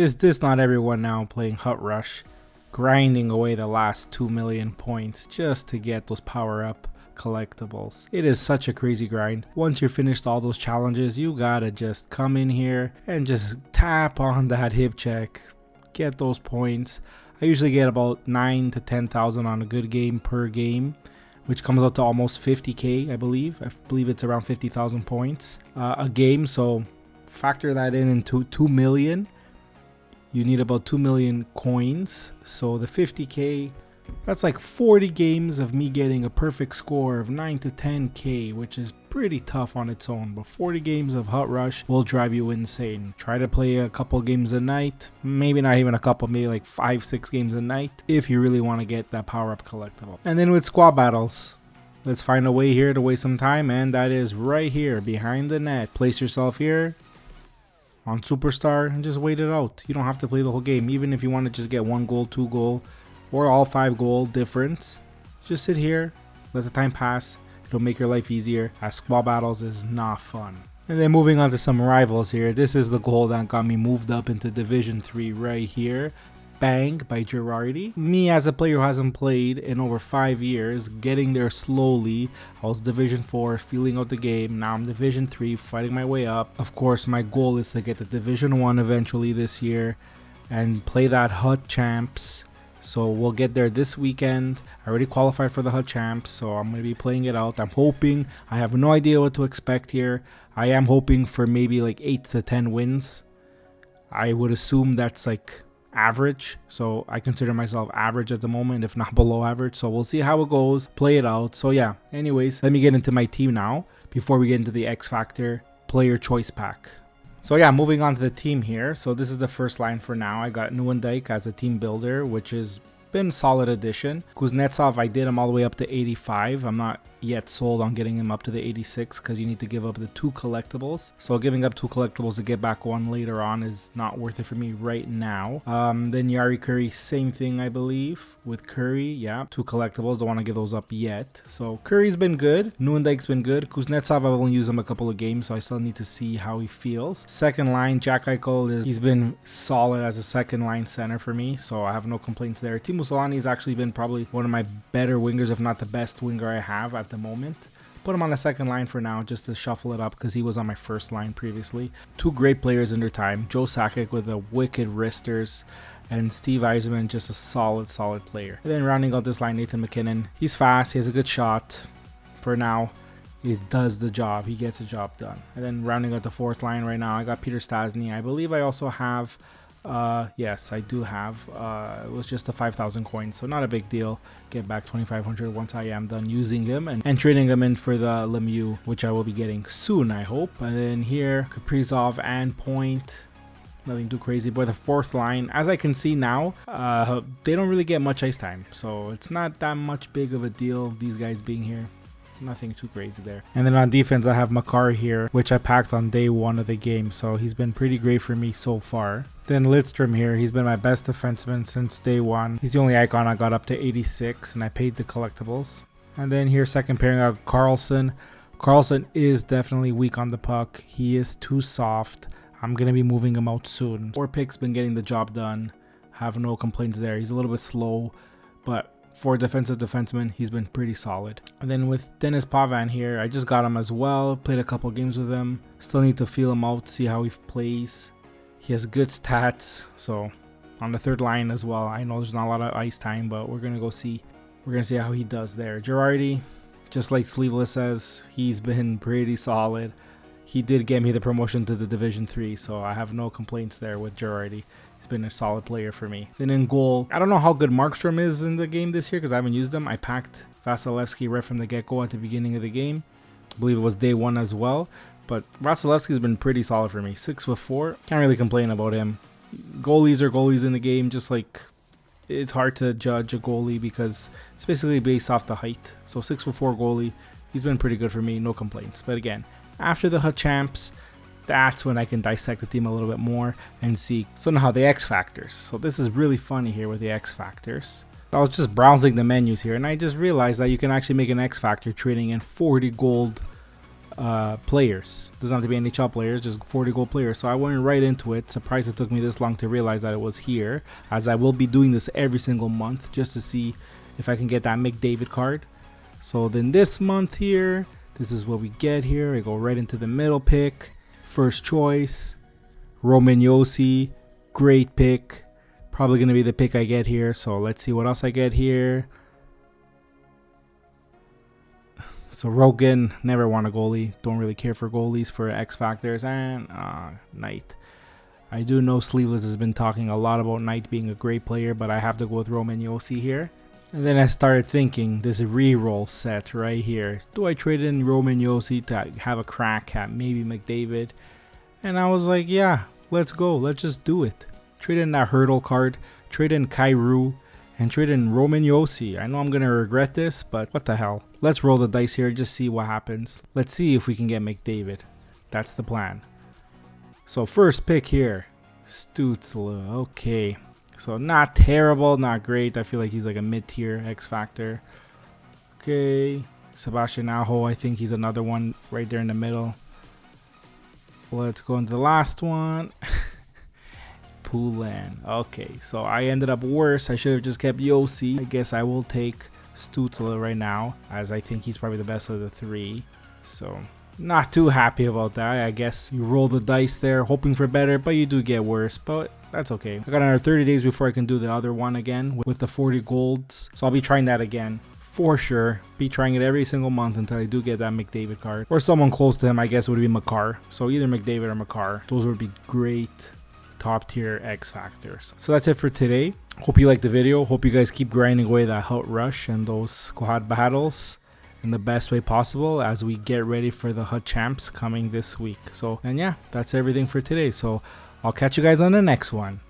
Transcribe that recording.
Is this not everyone now playing Hut Rush, grinding away the last 2 million points just to get those power-up collectibles? It is such a crazy grind. Once you're finished all those challenges, you gotta just come in here and just tap on that hip check, get those points. I usually get about 9 to 10,000 on a good game per game, which comes out to almost 50k, I believe. I believe it's around 50,000 points a game. So factor that into 2 million. You need about 2 million coins. So the 50k, that's like 40 games of me getting a perfect score of 9 to 10k, which is pretty tough on its own. But 40 games of Hut Rush will drive you insane. Try to play a couple games a night, maybe not even a couple, maybe like 5-6 games a night if you really want to get that power-up collectible. And then with squad battles, let's find a way here to waste some time, and that is right here behind the net. Place yourself here on Superstar and just wait it out. You don't have to play the whole game. Even if you want to just get 1 goal, 2 goal, or all 5 goal difference, just sit here, let the time pass. It'll make your life easier, as squad battles is not fun. And then moving on to some rivals here. This is the goal that got me moved up into Division 3 right here. Bang by Girardi. Me as a player who hasn't played in over 5 years, getting there slowly. I was Division 4, feeling out the game. Now I'm Division 3, fighting my way up. Of course, my goal is to get to Division 1 eventually this year and play that Hut Champs. So we'll get there this weekend. I already qualified for the Hut Champs, so I'm going to be playing it out. I'm hoping, I have no idea what to expect here. I am hoping for maybe like 8 to 10 wins. I would assume that's like average, so I consider myself average at the moment, if not below average. So we'll see how it goes, play it out. So yeah, anyways, let me get into my team now before we get into the X Factor Player Choice Pack. So yeah, moving on to the team here. So this is the first line for now. I got Nieuwendyk as a team builder, which has been a solid addition. Kuznetsov, I did him all the way up to 85. I'm not yet sold on getting him up to the 86 because you need to give up the 2 collectibles. So giving up 2 collectibles to get back 1 later on is not worth it for me right now. Then Yari Curry, same thing I believe with Curry. Yeah, 2 collectibles, don't want to give those up yet. So Curry's been good, Nieuwendyk's been good. Kuznetsov, I've only used him a couple of games, so I still need to see how he feels. Second line, Jack Eichel, he's been solid as a second line center for me, so I have no complaints there. Teemu Solani's actually been probably one of my better wingers, if not the best winger I have at the moment. Put him on the second line for now just to shuffle it up because he was on my first line previously. 2 great players in their time. Joe Sakic with the wicked wristers, and Steve Yzerman, just a solid player. And then rounding out this line, Nathan MacKinnon. He's fast, he has a good shot. For now, he does the job, he gets the job done. And then rounding out the 4th line right now, I got Peter Stastny. I believe I also have yes, I do have, it was just a 5,000 coins, so not a big deal. Get back 2,500 once I am done using him and trading him in for the Lemieux, which I will be getting soon, I hope. And then here, Kaprizov and Point, nothing too crazy. But the 4th line, as I can see now, they don't really get much ice time, so it's not that much big of a deal, these guys being here. Nothing too crazy there. And then on defense, I have Makar here, which I packed on day 1 of the game, so he's been pretty great for me so far. Then Lidstrom here, he's been my best defenseman since day 1. He's the only icon I got up to 86, and I paid the collectibles. And then here, second pairing, I have Carlson. Carlson is definitely weak on the puck. He is too soft. I'm going to be moving him out soon. 4 picks, been getting the job done. Have no complaints there. He's a little bit slow, but for a defensive defenseman, he's been pretty solid. And then with Dennis Pavan here, I just got him as well. Played a couple games with him. Still need to feel him out, see how he plays. He has good stats. So on the 3rd line as well. I know there's not a lot of ice time, but we're going to go see. We're going to see how he does there. Girardi, just like Sleeveless says, he's been pretty solid. He did get me the promotion to the Division 3, so I have no complaints there with Girardi. He's been a solid player for me. Then in goal, I don't know how good Markstrom is in the game this year because I haven't used him. I packed Vasilevsky right from the get-go at the beginning of the game. I believe it was day 1 as well. But Vasilevsky's been pretty solid for me. 6'4". Can't really complain about him. Goalies are goalies in the game. Just like, it's hard to judge a goalie because it's basically based off the height. So 6'4" goalie, he's been pretty good for me. No complaints. But again, after the Hut Champs, that's when I can dissect the team a little bit more and see. So now the X Factors. So this is really funny here with the X Factors. I was just browsing the menus here and I just realized that you can actually make an X Factor trading in 40 gold players. Doesn't have to be NHL players, just 40 gold players. So I went right into it. Surprised it took me this long to realize that it was here, as I will be doing this every single month just to see if I can get that McDavid card. So then this month here, this is what we get here. I go right into the middle pick. First choice, Roman Josi. Great pick. Probably going to be the pick I get here. So let's see what else I get here. So Rogan, never want a goalie. Don't really care for goalies for X Factors. And Knight. I do know Sleeveless has been talking a lot about Knight being a great player, but I have to go with Roman Josi here. And then I started thinking, this re-roll set right here. Do I trade in Roman Josi to have a crack at maybe McDavid? And I was like, yeah, let's go. Let's just do it. Trade in that Hurdle card. Trade in Kyrou. And trade in Roman Josi. I know I'm going to regret this, but what the hell. Let's roll the dice here and just see what happens. Let's see if we can get McDavid. That's the plan. So first pick here. Stützle. Okay. So not terrible, not great. I feel like he's like a mid-tier X Factor. Okay. Sebastian Aho. I think he's another one right there in the middle. Let's go into the last one. Poulin. Okay, so I ended up worse. I should have just kept Josi. I guess I will take Stützle right now, as I think he's probably the best of the three. So not too happy about that. I guess you roll the dice there, hoping for better, but you do get worse. But that's okay. I got another 30 days before I can do the other one again with the 40 golds. So I'll be trying that again. For sure. Be trying it every single month until I do get that McDavid card. Or someone close to him, I guess would be Makar. So either McDavid or Makar. Those would be great top tier X Factors. So that's it for today. Hope you liked the video. Hope you guys keep grinding away that Hut Rush and those squad battles in the best way possible as we get ready for the Hut Champs coming this week. So, and yeah, that's everything for today. So I'll catch you guys on the next one.